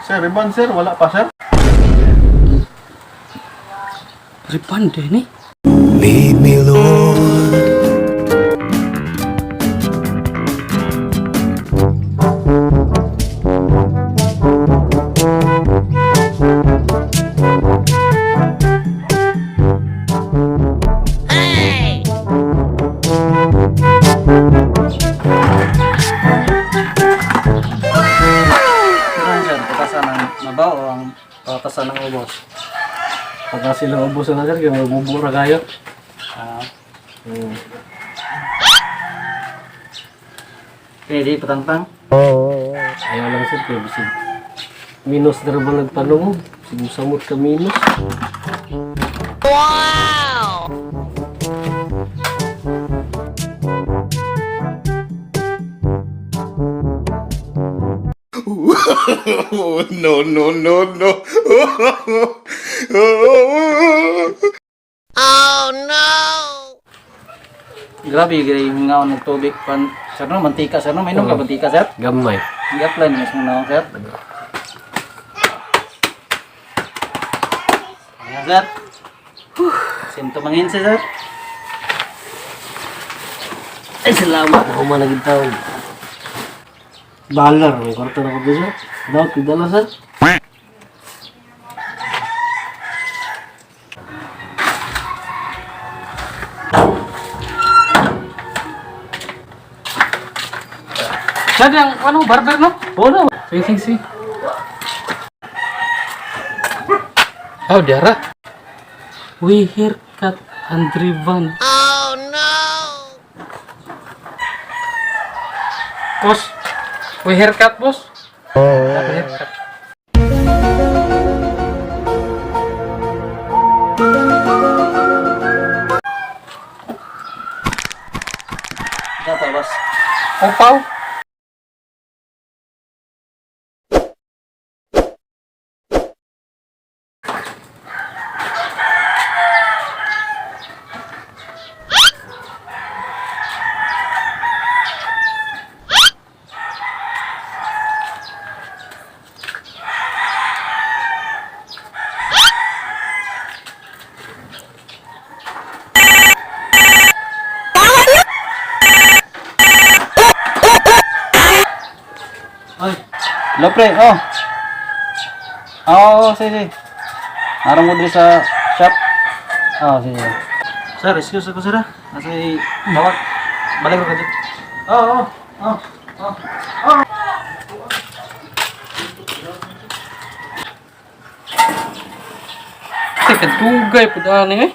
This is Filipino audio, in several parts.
Sir, ribbon sir, wala pa sir. Ribbon deh nih. Lead me, Lord. Mabaw ang patasan ng ubos. Pagka sila ubos na sir, kaya mabubura kayo. Pwede patang-tang. Ayaw lang sir, kaya bisig. Minus na rin ba nagtanong mo? Sinusamot ka minus. Wow! No, no, no, no. Oh no! Grabe, yung ngaon ng tubig. Sir no, mantika sir no? May nung ka mantika sir? Gamay. I-apply mismo na sir. Ayan sir. Sinto mangin sir. Ay, salamat. Ako man naging taon. Dollar, may kwarto na ko ba sir? Daw, $2 sir. Sir, yang ano, barber no? Oo no. Si. Oh, Dara. We haircut and driven. Oh no! Bos, we haircut bos. We haircut. Apa bos? Opau. Ay, lo pre, oh. Oh, sige. Arang mo diri sa shop. Oh, sige. Sir, excuse ako sir. Nasa bawat balik ko dito. Oh. Teka, dugay po daan eh.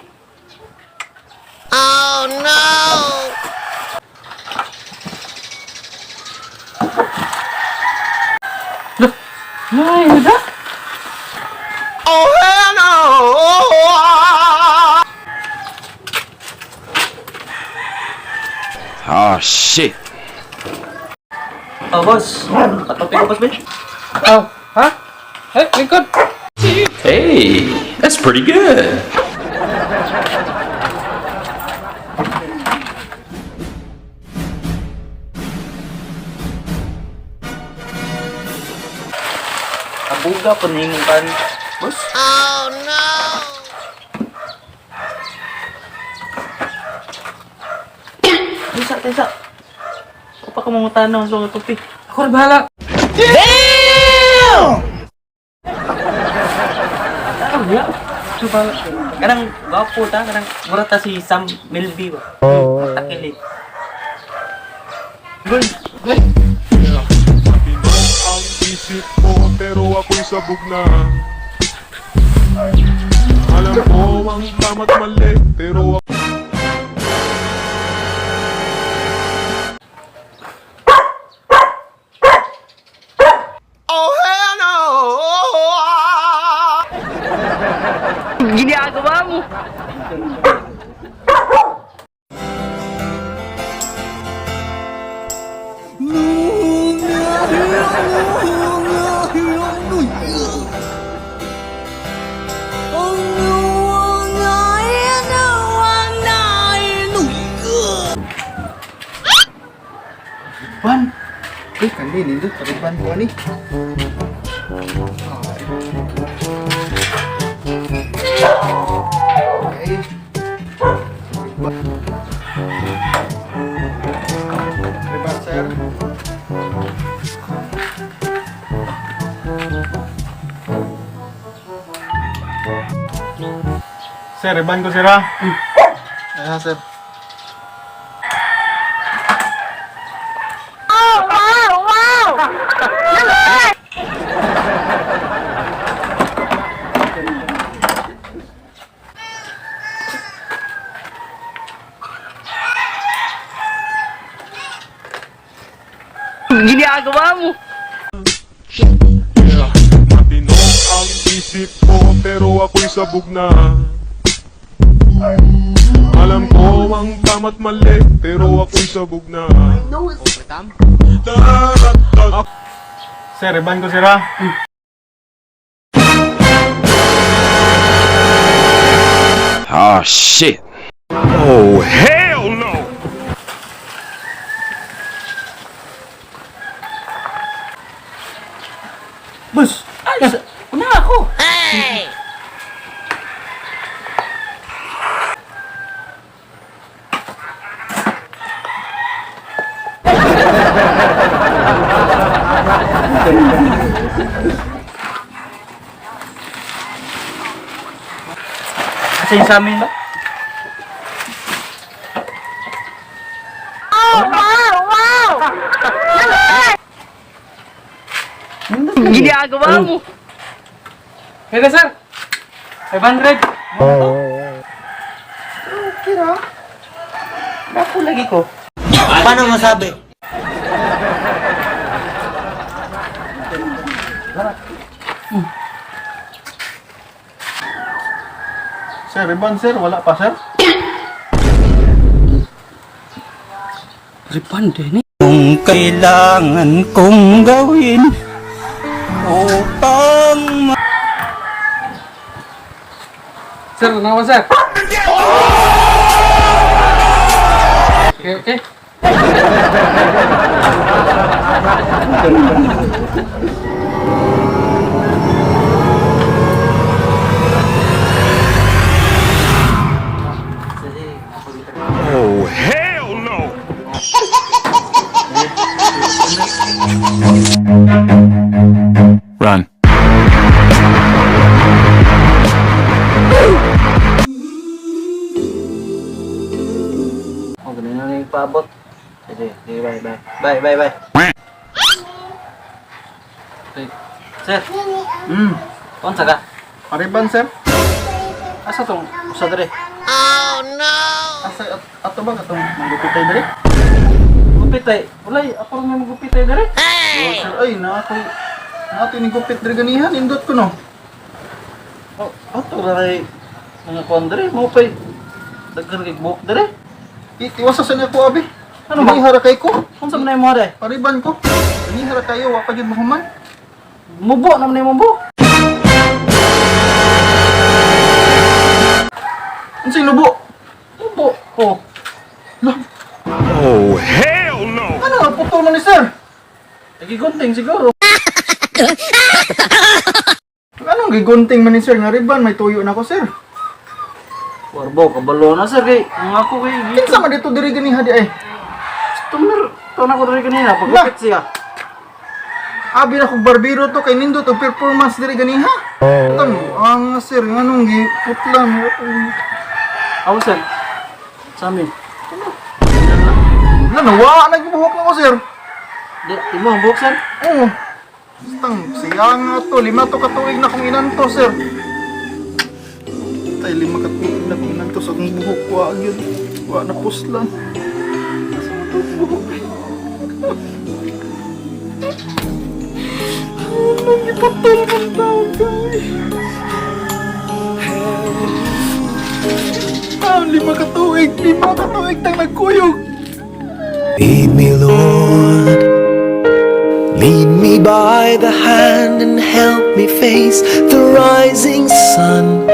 Oh no! Nay, udah. Oh hell no! Oh, shit. Oh, bos. Patopin ko, bos, Ben. Oh, ha? Eh, lingkod. Hey, that's pretty good. Abuga pa nimong kan, bos. Oh no! Tesa. Ako pa kamangutan sa mga tupi. Ako rin bahala. Damn! Ya. Coba kadang gwapo ta, kadang mura ta si Sam Milby ba. Takili. Gol. Ang isip mo pero ako'y sabog na. Alam ko ang tama't mali pero ako Oh hell no! Ginagawa mo. Ban, kan Ini nindot, taripan ko ni. Okay. Taripan, sir. Sir, riban ko sir ha. Ayan sir. Matino ang isip ko pero ako'y sabog na. Alam ko ang tama't mali pero ako'y sabog na. Sir, iban ko sir ha. Oh, shit. Oh, hell no! Bus! Ay! Una ako! Hey! Kasi yung sa amin ba? Ginagawa mo. Kaya sir! 500! Okay na. Naku lagi ko. Paano masabi? Sir, riban sir, wala pa sir. Ripan din eh. Kung kailangan kong gawin upang Sir, naman sir. Okay, okay. Oh, hell no! Run. Oh, ganun na yung paabot. Sige, sige, bye, bye. Bye, bye, bye. Okay. Sir, unsa ka? Pariban, sir. Asa tong usa dere? Oh no! Asa ato ba katong manggupitay diri? Gupitay. Walay, ako rin may magupitay dere. Oh, sir, ay nato ni gupit diri ganihan indot ko no. Oh, ato ray mga kuan dere mo pay. Daghan kay buhok dere. Iwasa sa niya ko abi. Ano ba? Ginihara kay ko. Unsa man mo dere? Pariban ko. Ginihara kayo wa pa gyud mahuman. Mubo naman ni mubo. Unsay nubo? Mubo. Oh. Oh, hell no! Ano nga putol man ni sir? Nagigunting siguro. Anong gigunting man ni sir nga riban may tuyo na ko sir. Warbo kabalo na sir kay ang ako kay Kinsa man dito diri ganiha di ay? Tumer, to na ko diri kanina pagupit siya. Abi na kong barbero to kay nindot og performance diri ganiha. Tang ang sir nganong giputlan mo. Aw sir. Sa amin. Ano wa nagbuhok na ko sir. Di imo ang buhok sir. Oo. Tang sayang nga to 5 to katuig na kong inanto sir. Tay 5 katuig na kong inanto sa akong buhok wa gyud. Wa na puslan. Asa mo to buhok? Anong iputol man taon kay? Ah, 5 katuig tang nagkuyog. Lead me, Lord. Lead me by the hand and help me face the rising sun.